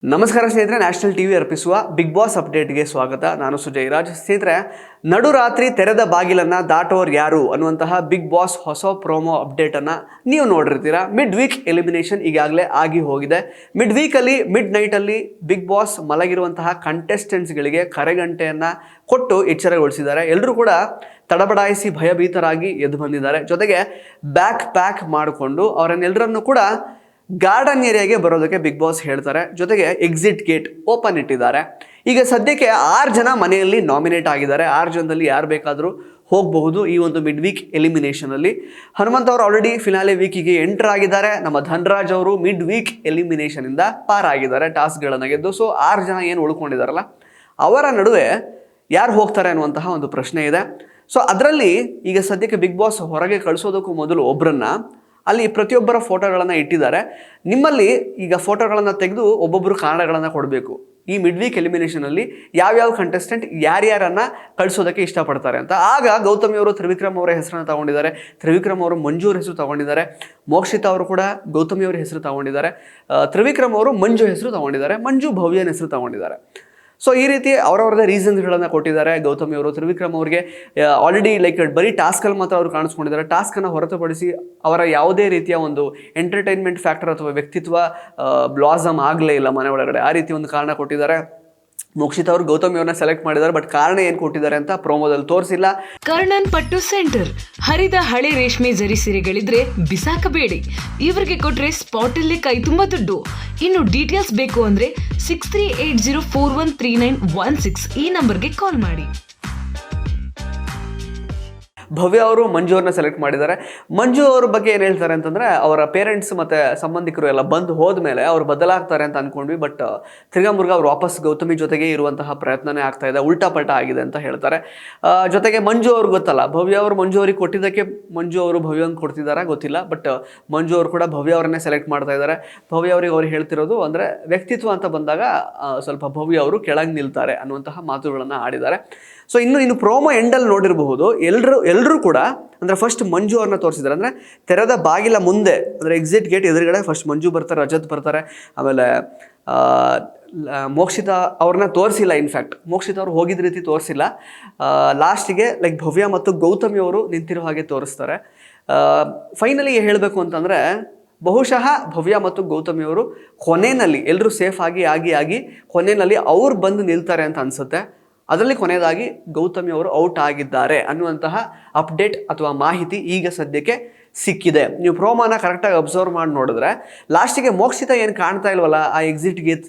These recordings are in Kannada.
ನಮಸ್ಕಾರ ಸ್ನೇಹಿತರೆ, ನ್ಯಾಷನಲ್ ಟಿವಿ ಅರ್ಪಿಸುವ ಬಿಗ್ ಬಾಸ್ ಅಪ್ಡೇಟ್ಗೆ ಸ್ವಾಗತ. ನಾನು ಸುಜಯ್ ರಾಜ್. ಸ್ನೇಹಿತರೆ, ನಡುರಾತ್ರಿ ತೆರೆದ ಬಾಗಿಲನ್ನು ದಾಟೋರು ಯಾರು ಅನ್ನುವಂತಹ ಬಿಗ್ ಬಾಸ್ ಹೊಸ ಪ್ರೋಮೋ ಅಪ್ಡೇಟನ್ನು ನೀವು ನೋಡಿರ್ತೀರಾ. ಮಿಡ್ ವೀಕ್ ಎಲಿಮಿನೇಷನ್ ಈಗಾಗಲೇ ಆಗಿ ಹೋಗಿದೆ. ಮಿಡ್ ನೈಟಲ್ಲಿ ಬಿಗ್ ಬಾಸ್ ಮಲಗಿರುವಂತಹ ಕಂಟೆಸ್ಟೆಂಟ್ಸ್ಗಳಿಗೆ ಕರೆಗಂಟೆಯನ್ನು ಕೊಟ್ಟು ಎಚ್ಚರಗೊಳಿಸಿದ್ದಾರೆ. ಎಲ್ಲರೂ ಕೂಡ ತಡಬಡಾಯಿಸಿ ಭಯಭೀತರಾಗಿ ಎದ್ದು ಬಂದಿದ್ದಾರೆ. ಜೊತೆಗೆ ಪ್ಯಾಕ್ ಮಾಡಿಕೊಂಡು ಅವರನ್ನೆಲ್ಲರನ್ನು ಕೂಡ ಗಾರ್ಡನ್ ಏರಿಯಾಗೆ ಬರೋದಕ್ಕೆ ಬಿಗ್ ಬಾಸ್ ಹೇಳ್ತಾರೆ. ಜೊತೆಗೆ ಎಕ್ಸಿಟ್ ಗೇಟ್ ಓಪನ್ ಇಟ್ಟಿದ್ದಾರೆ. ಈಗ ಸದ್ಯಕ್ಕೆ 6 ಜನ ಮನೆಯಲ್ಲಿ ನಾಮಿನೇಟ್ ಆಗಿದ್ದಾರೆ. 6 ಜನದಲ್ಲಿ ಯಾರು ಬೇಕಾದರೂ ಹೋಗಬಹುದು ಈ ಒಂದು ಮಿಡ್ ವೀಕ್ ಎಲಿಮಿನೇಷನಲ್ಲಿ. ಹನುಮಂತ್ ಅವರು ಆಲ್ರೆಡಿ ಫಿನಾಲೆ ವೀಕಿಗೆ ಎಂಟರ್ ಆಗಿದ್ದಾರೆ. ನಮ್ಮ ಧನ್ರಾಜ್ ಅವರು ಮಿಡ್ ವೀಕ್ ಎಲಿಮಿನೇಷನಿಂದ ಪಾರಾಗಿದ್ದಾರೆ ಟಾಸ್ಕ್ಗಳನ್ನು ಗೆದ್ದು. ಸೊ 6 ಜನ ಏನು ಉಳ್ಕೊಂಡಿದ್ದಾರಲ್ಲ ಅವರ ನಡುವೆ ಯಾರು ಹೋಗ್ತಾರೆ ಅನ್ನುವಂತಹ ಒಂದು ಪ್ರಶ್ನೆ ಇದೆ. ಸೊ ಅದರಲ್ಲಿ ಈಗ ಸದ್ಯಕ್ಕೆ ಬಿಗ್ ಬಾಸ್ ಹೊರಗೆ ಕಳಿಸೋದಕ್ಕೂ ಮೊದಲು ಒಬ್ಬರನ್ನ ಅಲ್ಲಿ ಪ್ರತಿಯೊಬ್ಬರ ಫೋಟೋಗಳನ್ನು ಇಟ್ಟಿದ್ದಾರೆ. ನಿಮ್ಮಲ್ಲಿ ಈಗ ಫೋಟೋಗಳನ್ನು ತೆಗೆದು ಒಬ್ಬೊಬ್ಬರು ಕಾರಣಗಳನ್ನು ಕೊಡಬೇಕು. ಈ ಮಿಡ್ ವೀಕ್ ಎಲಿಮಿನೇಷನಲ್ಲಿ ಯಾವ್ಯಾವ ಕಂಟೆಸ್ಟೆಂಟ್ ಯಾರ್ಯಾರನ್ನು ಕಳಿಸೋದಕ್ಕೆ ಇಷ್ಟಪಡ್ತಾರೆ ಅಂತ. ಆಗ ಗೌತಮಿ ಅವರು ತ್ರಿವಿಕ್ರಮ್ ಅವರ ಹೆಸರನ್ನು ತಗೊಂಡಿದ್ದಾರೆ. ತ್ರಿವಿಕ್ರಮ್ ಅವರು ಮಂಜು ಅವ್ರ ಹೆಸರು ತಗೊಂಡಿದ್ದಾರೆ. ಮೋಕ್ಷಿತಾ ಅವರು ಕೂಡ ಗೌತಮಿ ಅವರ ಹೆಸರು ತಗೊಂಡಿದ್ದಾರೆ. ತ್ರಿವಿಕ್ರಮ್ ಅವರು ಮಂಜು ಹೆಸರು ತಗೊಂಡಿದ್ದಾರೆ. ಮಂಜು ಭವ್ಯನ ಹೆಸರು ತಗೊಂಡಿದ್ದಾರೆ. ಸೊ ಈ ರೀತಿ ಅವರವ್ರದ್ದೇ ರೀಸನ್ಸ್ಗಳನ್ನು ಕೊಟ್ಟಿದ್ದಾರೆ. ಗೌತಮಿ ಅವರು ತ್ರಿವಿಕ್ರಮ್ ಅವರಿಗೆ ಆಲ್ರೆಡಿ ಬರೀ ಟಾಸ್ಕಲ್ಲಿ ಮಾತ್ರ ಅವರು ಕಾಣಿಸ್ಕೊಂಡಿದ್ದಾರೆ. ಟಾಸ್ಕನ್ನು ಹೊರತುಪಡಿಸಿ ಅವರ ಯಾವುದೇ ರೀತಿಯ ಒಂದು ಎಂಟರ್ಟೈನ್ಮೆಂಟ್ ಫ್ಯಾಕ್ಟರ್ ಅಥವಾ ವ್ಯಕ್ತಿತ್ವ ಬ್ಲಾಸಮ್ ಆಗಲೇ ಇಲ್ಲ ಮನೆ ಒಳಗಡೆ. ಆ ರೀತಿ ಒಂದು ಕಾರಣ ಕೊಟ್ಟಿದ್ದಾರೆ. ಮೋಕ್ಷಿತಾ ಅವರು ಗೌತಮಿ ಅವ್ರನ್ನ ಸೆಲೆಕ್ಟ್ ಮಾಡಿದ್ದಾರೆ. ಬಟ್ ಕಾರಣ ಏನು ಕೊಟ್ಟಿದ್ದಾರೆ ಅಂತ ಪ್ರೋಮೋದಲ್ಲಿ ತೋರಿಸಿಲ್ಲ. ಕರ್ಣನ್ ಪಟ್ಟು ಸೆಂಟರ್ ಹರಿದ ಹಳೆ ರೇಷ್ಮೆ ಜರಿ ಸೀರೆಗಳಿದ್ರೆ ಬಿಸಾಕಬೇಡಿ. ಇವರಿಗೆ ಕೊಟ್ರೆ ಸ್ಪಾಟ್ ಅಲ್ಲೇ ಕೈ ತುಂಬ ದುಡ್ಡು. ಇನ್ನು ಡೀಟೇಲ್ಸ್ ಬೇಕು ಅಂದ್ರೆ 6380413916 ಈ ನಂಬರ್ಗೆ ಕಾಲ್ ಮಾಡಿ. ಭವ್ಯ ಅವರು ಮಂಜು ಅವ್ರನ್ನ ಸೆಲೆಕ್ಟ್ ಮಾಡಿದ್ದಾರೆ. ಮಂಜು ಅವ್ರ ಬಗ್ಗೆ ಏನು ಹೇಳ್ತಾರೆ ಅಂತಂದರೆ, ಅವರ ಪೇರೆಂಟ್ಸ್ ಮತ್ತು ಸಂಬಂಧಿಕರು ಎಲ್ಲ ಬಂದು ಹೋದ್ಮೇಲೆ ಅವ್ರು ಬದಲಾಗ್ತಾರೆ ಅಂತ ಅಂದ್ಕೊಂಡ್ವಿ. ಬಟ್ ತಿರ್ಗಾಮುರ್ಗ ಅವ್ರು ವಾಪಸ್ ಗೌತಮಿ ಜೊತೆಗೆ ಇರುವಂತಹ ಪ್ರಯತ್ನನೇ ಆಗ್ತಾ ಇದೆ. ಉಲ್ಟಾ ಪಲ್ಟಾ ಆಗಿದೆ ಅಂತ ಹೇಳ್ತಾರೆ. ಜೊತೆಗೆ ಮಂಜು ಅವ್ರಿಗೆ ಗೊತ್ತಲ್ಲ, ಭವ್ಯ ಅವರು ಮಂಜು ಅವ್ರಿಗೆ ಕೊಟ್ಟಿದ್ದಕ್ಕೆ ಮಂಜು ಅವರು ಭವ್ಯಂಗೆ ಕೊಡ್ತಿದ್ದಾರಾ ಗೊತ್ತಿಲ್ಲ. ಬಟ್ ಮಂಜು ಅವರು ಕೂಡ ಭವ್ಯ ಅವರನ್ನೇ ಸೆಲೆಕ್ಟ್ ಮಾಡ್ತಾ ಇದ್ದಾರೆ. ಭವ್ಯ ಅವ್ರಿಗೆ ಅವ್ರು ಹೇಳ್ತಿರೋದು ಅಂದರೆ ವ್ಯಕ್ತಿತ್ವ ಅಂತ ಬಂದಾಗ ಸ್ವಲ್ಪ ಭವ್ಯ ಅವರು ಕೆಳಗೆ ನಿಲ್ತಾರೆ ಅನ್ನುವಂತಹ ಮಾತುಗಳನ್ನು ಆಡಿದ್ದಾರೆ. ಸೊ ಇನ್ನು ಪ್ರೋಮೋ ಎಂಡಲ್ಲಿ ನೋಡಿರಬಹುದು ಎಲ್ಲರೂ ಕೂಡ ಅಂದರೆ ಫಸ್ಟ್ ಮಂಜು ಅವ್ರನ್ನ ತೋರಿಸಿದ್ದಾರೆ. ಅಂದರೆ ತೆರೆದ ಬಾಗಿಲ ಮುಂದೆ ಅಂದರೆ ಎಕ್ಸಿಟ್ ಗೇಟ್ ಎದುರುಗಡೆ ಫಸ್ಟ್ ಮಂಜು ಬರ್ತಾರೆ, ರಜತ್ ಬರ್ತಾರೆ. ಆಮೇಲೆ ಮೋಕ್ಷಿತಾ ಅವ್ರನ್ನ ತೋರಿಸಿಲ್ಲ. ಇನ್ಫ್ಯಾಕ್ಟ್ ಮೋಕ್ಷಿತಾ ಅವ್ರು ಹೋಗಿದ್ದ ರೀತಿ ತೋರಿಸಿಲ್ಲ. ಲಾಸ್ಟಿಗೆ ಭವ್ಯ ಮತ್ತು ಗೌತಮಿ ಅವರು ನಿಂತಿರೋ ಹಾಗೆ ತೋರಿಸ್ತಾರೆ. ಫೈನಲಿ ಹೇಳಬೇಕು ಅಂತಂದರೆ ಬಹುಶಃ ಭವ್ಯ ಮತ್ತು ಗೌತಮಿ ಅವರು ಕೊನೆಯಲ್ಲಿ ಎಲ್ಲರೂ ಸೇಫ್ ಆಗಿ ಕೊನೆಯಲ್ಲಿ ಅವ್ರು ಬಂದು ನಿಲ್ತಾರೆ ಅಂತ ಅನಿಸುತ್ತೆ. ಅದರಲ್ಲಿ ಕೊನೆಯದಾಗಿ ಗೌತಮಿ ಅವರು ಔಟ್ ಆಗಿದ್ದಾರೆ ಅನ್ನುವಂತಹ ಅಪ್ಡೇಟ್ ಅಥವಾ ಮಾಹಿತಿ ಈಗ ಸದ್ಯಕ್ಕೆ ಸಿಕ್ಕಿದೆ. ನೀವು ಪ್ರೋಮೋನ ಕರೆಕ್ಟಾಗಿ ಅಬ್ಸರ್ವ್ ಮಾಡಿ ನೋಡಿದ್ರೆ ಲಾಸ್ಟಿಗೆ ಮೋಕ್ಷಿತಾ ಏನು ಕಾಣ್ತಾ ಇಲ್ವಲ್ಲ ಆ ಎಕ್ಸಿಟ್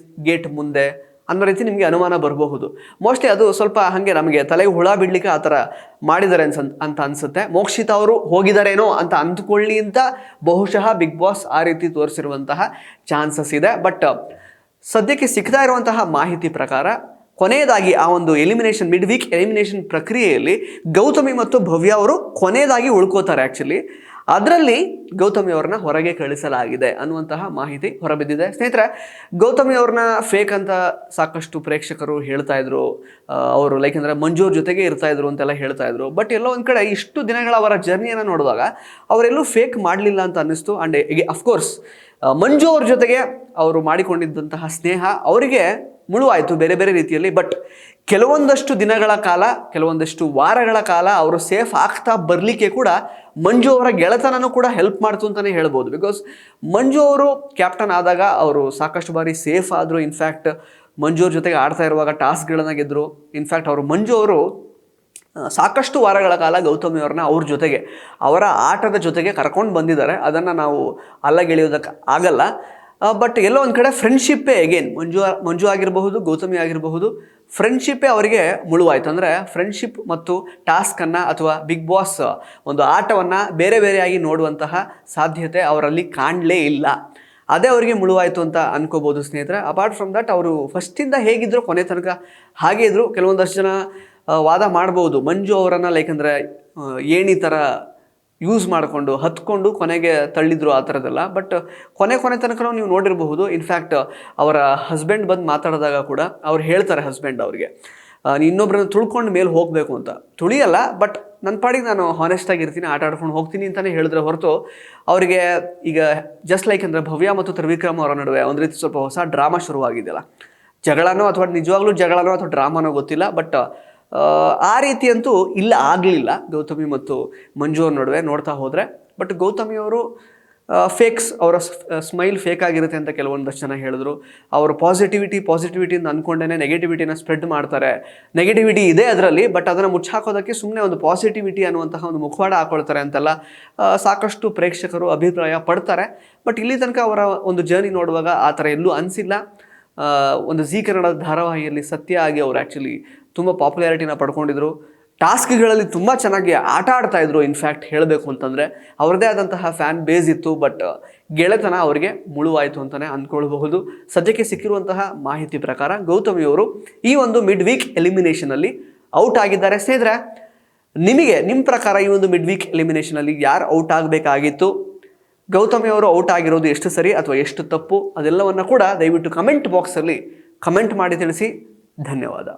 ಗೇಟ್ ಮುಂದೆ ಅನ್ನೋ ರೀತಿ ನಿಮಗೆ ಅನುಮಾನ ಬರಬಹುದು. ಮೋಸ್ಟ್ಲಿ ಅದು ಸ್ವಲ್ಪ ಹಾಗೆ ನಮಗೆ ತಲೆಗೆ ಹುಳ ಬಿಡಲಿಕ್ಕೆ ಆ ಥರ ಮಾಡಿದ್ದಾರೆ ಅಂತ ಅನಿಸುತ್ತೆ. ಮೋಕ್ಷಿತಾ ಅವರು ಹೋಗಿದ್ದಾರೇನೋ ಅಂತ ಅಂದ್ಕೊಳ್ಳಿ ಅಂತ ಬಹುಶಃ ಬಿಗ್ ಬಾಸ್ ಆ ರೀತಿ ತೋರಿಸಿರುವಂತಹ ಚಾನ್ಸಸ್ ಇದೆ. ಬಟ್ ಸದ್ಯಕ್ಕೆ ಸಿಗ್ತಾ ಇರುವಂತಹ ಮಾಹಿತಿ ಪ್ರಕಾರ ಕೊನೆಯದಾಗಿ ಆ ಒಂದು ಮಿಡ್ ವೀಕ್ ಎಲಿಮಿನೇಷನ್ ಪ್ರಕ್ರಿಯೆಯಲ್ಲಿ ಗೌತಮಿ ಮತ್ತು ಭವ್ಯ ಅವರು ಕೊನೆಯದಾಗಿ ಉಳ್ಕೋತಾರೆ. ಆ್ಯಕ್ಚುಲಿ ಅದರಲ್ಲಿ ಗೌತಮಿ ಅವ್ರನ್ನ ಹೊರಗೆ ಕಳಿಸಲಾಗಿದೆ ಅನ್ನುವಂತಹ ಮಾಹಿತಿ ಹೊರಬಿದ್ದಿದೆ. ಸ್ನೇಹಿತರೆ, ಗೌತಮಿ ಅವ್ರನ್ನ ಫೇಕ್ ಅಂತ ಸಾಕಷ್ಟು ಪ್ರೇಕ್ಷಕರು ಹೇಳ್ತಾ ಇದ್ರು. ಅವರು ಅಂದರೆ ಮಂಜು ಅವ್ರ ಜೊತೆಗೆ ಇರ್ತಾ ಇದ್ರು ಅಂತೆಲ್ಲ ಹೇಳ್ತಾ ಇದ್ರು. ಬಟ್ ಎಲ್ಲೋ ಒಂದು ಕಡೆ ಇಷ್ಟು ದಿನಗಳ ಅವರ ಜರ್ನಿಯನ್ನು ನೋಡಿದಾಗ ಅವರೆಲ್ಲೂ ಫೇಕ್ ಮಾಡಲಿಲ್ಲ ಅಂತ ಅನ್ನಿಸ್ತು. ಆ್ಯಂಡ್ ಅಫ್ಕೋರ್ಸ್ ಮಂಜು ಅವ್ರ ಜೊತೆಗೆ ಅವರು ಮಾಡಿಕೊಂಡಿದ್ದಂತಹ ಸ್ನೇಹ ಅವರಿಗೆ ಮುಳುವಾಯಿತು ಬೇರೆ ಬೇರೆ ರೀತಿಯಲ್ಲಿ. ಬಟ್ ಕೆಲವೊಂದಷ್ಟು ದಿನಗಳ ಕಾಲ, ಕೆಲವೊಂದಷ್ಟು ವಾರಗಳ ಕಾಲ ಅವರು ಸೇಫ್ ಆಗ್ತಾ ಬರಲಿಕ್ಕೆ ಕೂಡ ಮಂಜು ಅವರ ಗೆಳೆತನೂ ಕೂಡ ಹೆಲ್ಪ್ ಮಾಡ್ತು ಅಂತಲೇ ಹೇಳ್ಬೋದು. ಬಿಕಾಸ್ ಮಂಜು ಅವರು ಕ್ಯಾಪ್ಟನ್ ಆದಾಗ ಅವರು ಸಾಕಷ್ಟು ಬಾರಿ ಸೇಫ್ ಆದರು. ಇನ್ಫ್ಯಾಕ್ಟ್ ಮಂಜು ಅವ್ರ ಜೊತೆಗೆ ಆಡ್ತಾ ಇರುವಾಗ ಟಾಸ್ಕ್ಗಳನ್ನು ಗೆದ್ದರು. ಇನ್ಫ್ಯಾಕ್ಟ್ ಮಂಜು ಅವರು ಸಾಕಷ್ಟು ವಾರಗಳ ಕಾಲ ಗೌತಮಿ ಅವ್ರನ್ನ ಅವ್ರ ಜೊತೆಗೆ ಅವರ ಆಟದ ಜೊತೆಗೆ ಕರ್ಕೊಂಡು ಬಂದಿದ್ದಾರೆ. ಅದನ್ನು ನಾವು ಅಲ್ಲಗೆಳೆಯೋದಕ್ಕೆ ಆಗಲ್ಲ. ಬಟ್ ಎಲ್ಲೋ ಒಂದು ಕಡೆ ಫ್ರೆಂಡ್ಶಿಪ್ಪೇ ಎಗೇನ್ ಮಂಜು ಆಗಿರಬಹುದು, ಗೌತಮಿ ಆಗಿರಬಹುದು, ಫ್ರೆಂಡ್ಶಿಪ್ಪೇ ಅವರಿಗೆ ಮುಳುವಾಯಿತು. ಅಂದರೆ ಫ್ರೆಂಡ್ಶಿಪ್ ಮತ್ತು ಟಾಸ್ಕನ್ನು ಅಥವಾ ಬಿಗ್ ಬಾಸ್ ಒಂದು ಆಟವನ್ನು ಬೇರೆ ಬೇರೆಯಾಗಿ ನೋಡುವಂತಹ ಸಾಧ್ಯತೆ ಅವರಲ್ಲಿ ಕಾಣಲೇ ಇಲ್ಲ. ಅದೇ ಅವರಿಗೆ ಮುಳುವಾಯಿತು ಅಂತ ಅನ್ಕೋಬೋದು ಸ್ನೇಹಿತರೆ. ಅಪಾರ್ಟ್ ಫ್ರಮ್ ದಟ್ ಅವರು ಫಸ್ಟಿಂದ ಹೇಗಿದ್ರು ಕೊನೆ ತನಕ ಹಾಗೇ ಇದ್ದರು. ಕೆಲವೊಂದಷ್ಟು ಜನ ವಾದ ಮಾಡ್ಬೋದು ಮಂಜು ಅವರನ್ನು ಅಂದರೆ ಏಣಿ ಥರ ಯೂಸ್ ಮಾಡಿಕೊಂಡು ಹತ್ಕೊಂಡು ಕೊನೆಗೆ ತಳ್ಳಿದ್ರು ಆ ಥರದ್ದೆಲ್ಲ. ಬಟ್ ಕೊನೆ ತನಕ ನೀವು ನೋಡಿರಬಹುದು. ಇನ್ಫ್ಯಾಕ್ಟ್ ಅವರ ಹಸ್ಬೆಂಡ್ ಬಂದು ಮಾತಾಡಿದಾಗ ಕೂಡ ಅವ್ರು ಹೇಳ್ತಾರೆ, ಹಸ್ಬೆಂಡ್ ಅವ್ರಿಗೆ ಇನ್ನೊಬ್ಬರನ್ನ ತುಳ್ಕೊಂಡು ಮೇಲೆ ಹೋಗಬೇಕು ಅಂತ. ತುಳಿಯಲ್ಲ, ಬಟ್ ನನ್ನ ಪಾಡಿಗೆ ನಾನು ಹಾನೆಸ್ಟ್ ಆಗಿರ್ತೀನಿ, ಆಟ ಆಡ್ಕೊಂಡು ಹೋಗ್ತೀನಿ ಅಂತಲೇ ಹೇಳಿದ್ರೆ ಹೊರತು ಅವರಿಗೆ ಈಗ ಜಸ್ಟ್ ಲೈಕ್ ಅಂದರೆ ಭವ್ಯ ಮತ್ತು ತ್ರಿವಿಕ್ರಮ್ ಅವರ ನಡುವೆ ಒಂದು ರೀತಿ ಸ್ವಲ್ಪ ಹೊಸ ಡ್ರಾಮಾ ಶುರುವಾಗಿದೆಯಲ್ಲ, ಜಗಳನೋ ಅಥವಾ ನಿಜವಾಗ್ಲೂ ಜಗಳನೋ ಅಥವಾ ಡ್ರಾಮಾನೋ ಗೊತ್ತಿಲ್ಲ, ಬಟ್ ಆ ರೀತಿ ಅಂತೂ ಇಲ್ಲ, ಆಗಲಿಲ್ಲ ಗೌತಮಿ ಮತ್ತು ಮಂಜು ಅವ್ರ ನಡುವೆ ನೋಡ್ತಾ ಹೋದರೆ. ಬಟ್ ಗೌತಮಿ ಅವರು ಫೇಕ್ಸ್, ಅವರ ಸ್ಮೈಲ್ ಫೇಕ್ ಆಗಿರುತ್ತೆ ಅಂತ ಕೆಲವೊಂದಷ್ಟು ಜನ ಹೇಳಿದ್ರು. ಅವರು ಪಾಸಿಟಿವಿಟಿಯಿಂದ ಅಂದ್ಕೊಂಡೇ ನೆಗೆಟಿವಿಟಿನ ಸ್ಪ್ರೆಡ್ ಮಾಡ್ತಾರೆ, ನೆಗೆಟಿವಿಟಿ ಇದೆ ಅದರಲ್ಲಿ, ಬಟ್ ಅದನ್ನು ಮುಚ್ಚಾಕೋದಕ್ಕೆ ಸುಮ್ಮನೆ ಒಂದು ಪಾಸಿಟಿವಿಟಿ ಅನ್ನುವಂತಹ ಒಂದು ಮುಖವಾಡ ಹಾಕೊಳ್ತಾರೆ ಅಂತೆಲ್ಲ ಸಾಕಷ್ಟು ಪ್ರೇಕ್ಷಕರು ಅಭಿಪ್ರಾಯ ಪಡ್ತಾರೆ. ಬಟ್ ಇಲ್ಲಿ ತನಕ ಅವರ ಒಂದು ಜರ್ನಿ ನೋಡುವಾಗ ಆ ಥರ ಎಲ್ಲೂ ಅನಿಸಿಲ್ಲ. ಒಂದು ಜೀ ಕನ್ನಡದ ಧಾರಾವಾಹಿಯಲ್ಲಿ ಸತ್ಯ ಆಗಿ ಅವರು ಆ್ಯಕ್ಚುಲಿ ತುಂಬ ಪಾಪ್ಯುಲಾರಿಟಿನ ಪಡ್ಕೊಂಡಿದ್ರು. ಟಾಸ್ಕ್ಗಳಲ್ಲಿ ತುಂಬ ಚೆನ್ನಾಗಿ ಆಟ ಆಡ್ತಾ ಇದ್ರು. ಇನ್ಫ್ಯಾಕ್ಟ್ ಹೇಳಬೇಕು ಅಂತಂದರೆ ಅವ್ರದ್ದೇ ಆದಂತಹ ಫ್ಯಾನ್ ಬೇಸ್ ಇತ್ತು. ಬಟ್ ಗೆಳೆತನ ಅವರಿಗೆ ಮುಳುವಾಯಿತು ಅಂತಲೇ ಅಂದ್ಕೊಳ್ಬಹುದು. ಸದ್ಯಕ್ಕೆ ಸಿಕ್ಕಿರುವಂತಹ ಮಾಹಿತಿ ಪ್ರಕಾರ ಗೌತಮಿಯವರು ಈ ಒಂದು ಮಿಡ್ ವೀಕ್ ಎಲಿಮಿನೇಷನಲ್ಲಿ ಔಟ್ ಆಗಿದ್ದಾರೆ. ಸ್ನೇಹಿತರೆ, ನಿಮಗೆ ನಿಮ್ಮ ಪ್ರಕಾರ ಈ ಒಂದು ಮಿಡ್ ವೀಕ್ ಎಲಿಮಿನೇಷನಲ್ಲಿ ಯಾರು ಔಟ್ ಆಗಬೇಕಾಗಿತ್ತು, ಗೌತಮಿಯವರು ಔಟ್ ಆಗಿರೋದು ಎಷ್ಟು ಸರಿ ಅಥವಾ ಎಷ್ಟು ತಪ್ಪು, ಅದೆಲ್ಲವನ್ನು ಕೂಡ ದಯವಿಟ್ಟು ಕಮೆಂಟ್ ಬಾಕ್ಸಲ್ಲಿ ಕಮೆಂಟ್ ಮಾಡಿ ತಿಳಿಸಿ. ಧನ್ಯವಾದ.